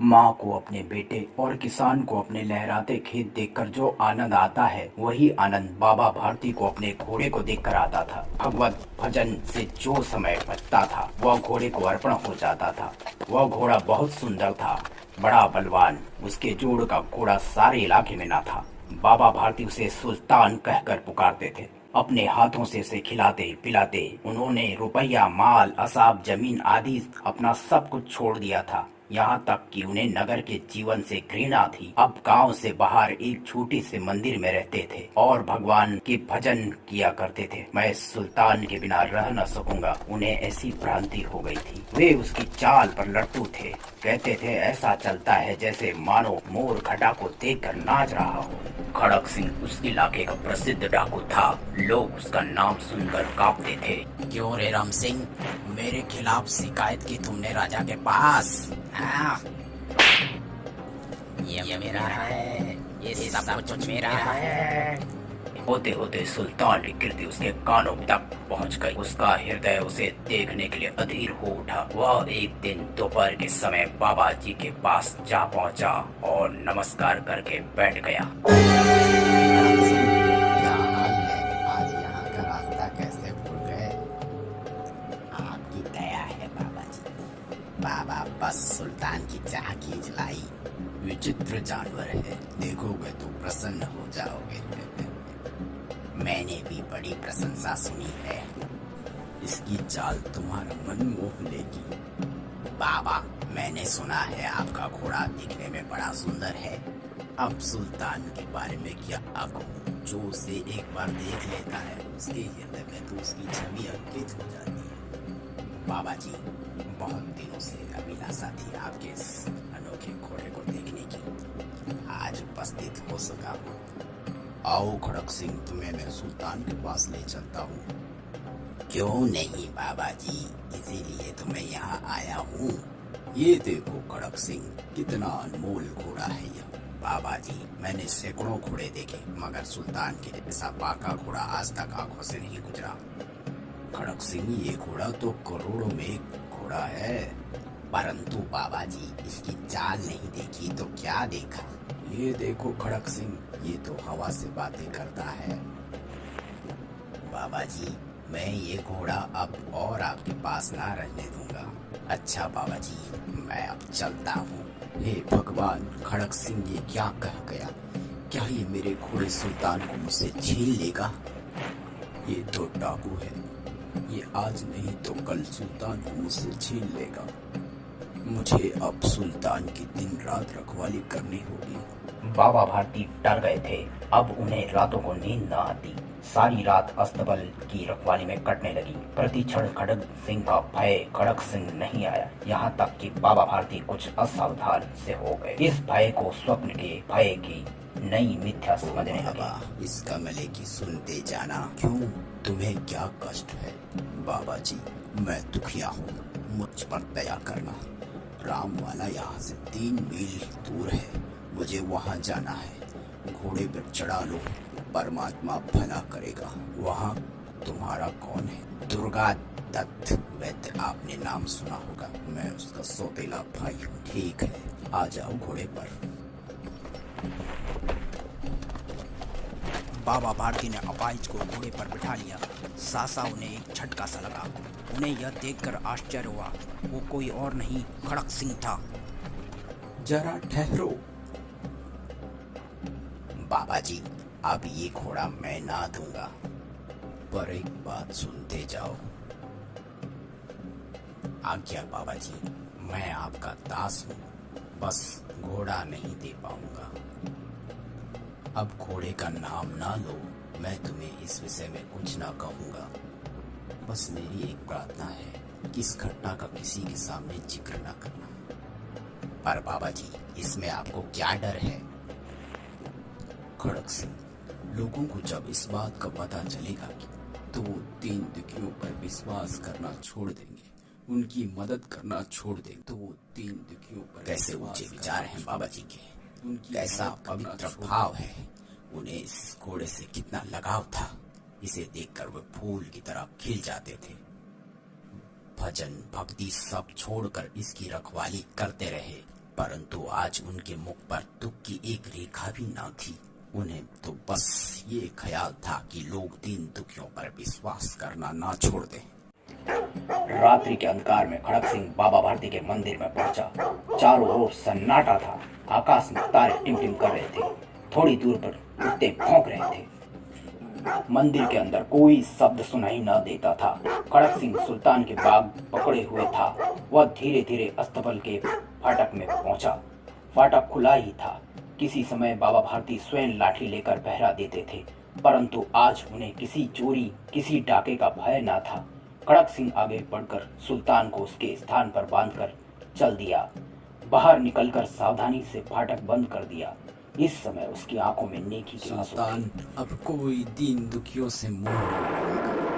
माँ को अपने बेटे और किसान को अपने लहराते खेत देखकर जो आनंद आता है, वही आनंद बाबा भारती को अपने घोड़े को देखकर आता था। भगवत भजन से जो समय बचता था, वह घोड़े को अर्पण हो जाता था। वह घोड़ा बहुत सुंदर था, बड़ा बलवान। उसके जोड़ का घोड़ा सारे इलाके में ना था। बाबा भारती उसे सुल्तान कहकर पुकारते थे। अपने हाथों से उसे खिलाते पिलाते उन्होंने रुपया, माल, असाब, जमीन आदि अपना सब कुछ छोड़ दिया था। यहाँ तक कि उन्हें नगर के जीवन से घृणा थी। अब गांव से बाहर एक छोटे से मंदिर में रहते थे और भगवान के भजन किया करते थे। मैं सुल्तान के बिना रह न सकूंगा, उन्हें ऐसी भ्रांति हो गई थी। वे उसकी चाल पर लट्टू थे। कहते थे ऐसा चलता है जैसे मानो मोर घटा को देखकर नाच रहा हो। खड़क सिंह उस इलाके का प्रसिद्ध डाकू था। लोग उसका नाम सुनकर कांपते थे। क्यों रे राम सिंह, मेरे खिलाफ शिकायत की तुमने राजा के पास? हाँ? ये मेरा है, ये सब कुछ मेरा है। होते होते सुल्तान की कीर्ति उसके कानों तक पहुंच गई। उसका हृदय उसे देखने के लिए अधीर हो उठा। वह एक दिन दोपहर के समय बाबा जी के पास जा पहुंचा और नमस्कार करके बैठ गया। क्या हाल है? आज यहाँ का रास्ता कैसे भूल गए? आपकी दया है बाबा जी। बाबा बस सुल्तान की चाह खींच लाई। विचित्र जानवर है, देखोगे तो प्रसन्न हो जाओगे। मैंने भी बड़ी प्रशंसा सुनी है। इसकी चाल तुम्हारा मन मोह लेगी। बाबा, मैंने सुना है आपका घोड़ा दिखने में बड़ा सुंदर है। अब सुल्तान के बारे में क्या कहूँ, जो उसे एक बार देख लेता है उसके हृदय में तो उसकी छवि अंकित हो जाती है। बाबा जी, बहुत दिनों से अभिलाषा थी आपके इस अनोखे घोड़े को देखने की। आज उपस्थित हो सका हूँ। आओ खड़क सिंह, तुम्हें मैं सुल्तान के पास ले चलता हूँ। क्यों नहीं बाबा जी, इसीलिए तो मैं यहाँ आया हूँ। ये देखो खड़क सिंह, कितना अनमोल घोड़ा है यह। बाबा जी, मैंने सैकड़ों घोड़े देखे, मगर सुल्तान के जैसा पाका घोड़ा आज तक आंखों से नहीं गुजरा। खड़क सिंह, ये घोड़ा तो करोड़ों में एक घोड़ा है। परंतु बाबा जी, इसकी चाल नहीं देखी तो क्या देखा? ये देखो खड़क सिंह, ये तो हवा से बातें करता है। बाबा जी, मैं ये घोड़ा अब और आपके पास ना रहने दूंगा। अच्छा बाबा जी, मैं अब चलता हूँ। हे भगवान, खड़क सिंह ये क्या कह गया? क्या ये मेरे घोड़े सुल्तान को मुझसे छीन लेगा? ये तो डाकू है, ये आज नहीं तो कल सुल्तान को मुझसे छीन लेगा। मुझे अब सुल्तान की दिन रात रखवाली करनी होगी। बाबा भारती डर गए थे। अब उन्हें रातों को नींद न आती। सारी रात अस्तबल की रखवाली में कटने लगी। प्रति क्षण खड़क सिंह का भय खड़क सिंह नहीं आया। यहाँ तक कि बाबा भारती कुछ असावधान से हो गए। इस भय को स्वप्न के भय की नई मिथ्या समझने लगे। इस कमले की सुनते जाना। क्यों, तुम्हें क्या कष्ट है? बाबा जी, मैं दुखिया हूँ, मुझ पर दया करना। राम वाला यहाँ से 3 मील दूर है, मुझे वहाँ जाना है। घोड़े पर चढ़ा लो, परमात्मा भला करेगा। वहाँ तुम्हारा कौन है? दुर्गा दत्त वैद्य, आपने नाम सुना होगा। मैं उसका सौतेला भाई हूँ। ठीक है, आ जाओ घोड़े पर। बाबा भारती ने अपाहिज को घोड़े पर बिठा लिया। सासा उन्हें एक झटका सा लगा। उन्हें यह देखकर आश्चर्य हुआ, वो कोई और नहीं खड़क सिंह था। जरा ठहरो बाबा जी, अब ये घोड़ा मैं ना दूंगा, पर एक बात सुनते जाओ। आज्ञा बाबा जी, मैं आपका दास हूँ, बस घोड़ा नहीं दे पाऊंगा। अब घोड़े का नाम ना लो, मैं तुम्हें इस विषय में कुछ ना कहूँगा। बस मेरी एक प्रार्थना है कि इस घटना का किसी के सामने जिक्र ना करना। पर बाबा जी, इसमें आपको क्या डर है? खड़क सिंह, लोगों को जब इस बात का पता चलेगा कि तो वो 3 दुखियों पर विश्वास करना छोड़ देंगे, उनकी मदद करना छोड़ देंगे। तो वो 3 दुखियों पर कैसे ऊंचे विचार हैं बाबा जी के, कैसा पवित्र भाव है। उन्हें इस घोड़े से कितना लगाव था, इसे देखकर वे फूल की तरह खिल जाते थे। भजन भक्ति सब छोड़कर इसकी रखवाली करते रहे। परंतु आज उनके मुख पर दुख की एक रेखा भी न थी। उन्हें तो बस ये ख्याल था कि लोग दीन दुखियों पर विश्वास करना ना छोड़ दें। रात्रि के अंधकार में खड़क सिंह बाबा भारती के मंदिर में पहुंचा। चारों ओर सन्नाटा था। आकाश में तारे टिमटिम कर रहे थे। थोड़ी दूर पर कुत्ते भौंक रहे थे। मंदिर के अंदर कोई शब्द सुनाई न देता था। खड़क सिंह सुल्तान के बाग पकड़े हुए था। वह धीरे धीरे अस्तबल के फाटक में पहुंचा। फाटक खुला ही था। किसी समय बाबा भारती स्वयं लाठी लेकर पहरा देते थे, परंतु आज उन्हें किसी चोरी, किसी डाके का भय न था। खड़क सिंह आगे बढ़कर सुल्तान को उसके स्थान पर बांधकर चल दिया। बाहर निकलकर सावधानी से फाटक बंद कर दिया। इस समय उसकी आंखों में नेकी के आंसू थे। सुल्तान अब कोई दीन दुखियों से मुंह न मोड़ेगा।